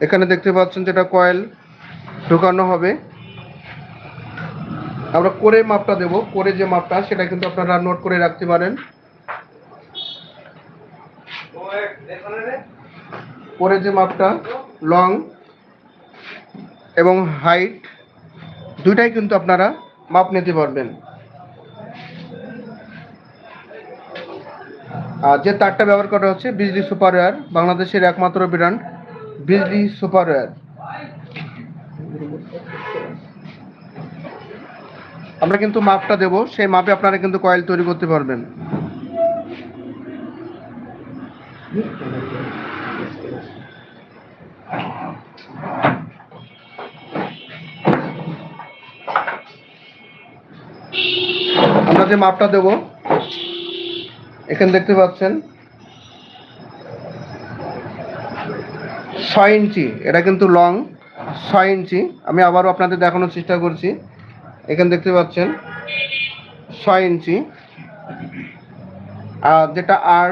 এখানে দেখতে পাচ্ছেন যেটা কয়েল ঢোকানো হবে। আমরা করে মাপটা দেব, করে যে মাপটা সেটা কিন্তু আপনারা নোট করে রাখতে পারেন। করে যে মাপটা লং এবং হাইট দুইটাই কিন্তু আপনারা মাপ নিতে পারবেন। আর যে তারটা ব্যবহার করা হচ্ছে বিজলি সুপার ওয়্যার, বাংলাদেশের একমাত্র ব্র্যান্ড বিজলি সুপার ওয়্যার। আমরা কিন্তু মাপটা দেব, সেই মাপে আপনারা কিন্তু কয়েল তৈরি করতে পারবেন। আমরা যে মাপটা দেব এখানে দেখতে পাচ্ছেন 6 ইঞ্চি, এটা কিন্তু লং 6 ইঞ্চি। আমি আবারও আপনাদের দেখানোর চেষ্টা করছি। এখানে দেখতে পাচ্ছেন 6 ইঞ্চি। আর যেটা আর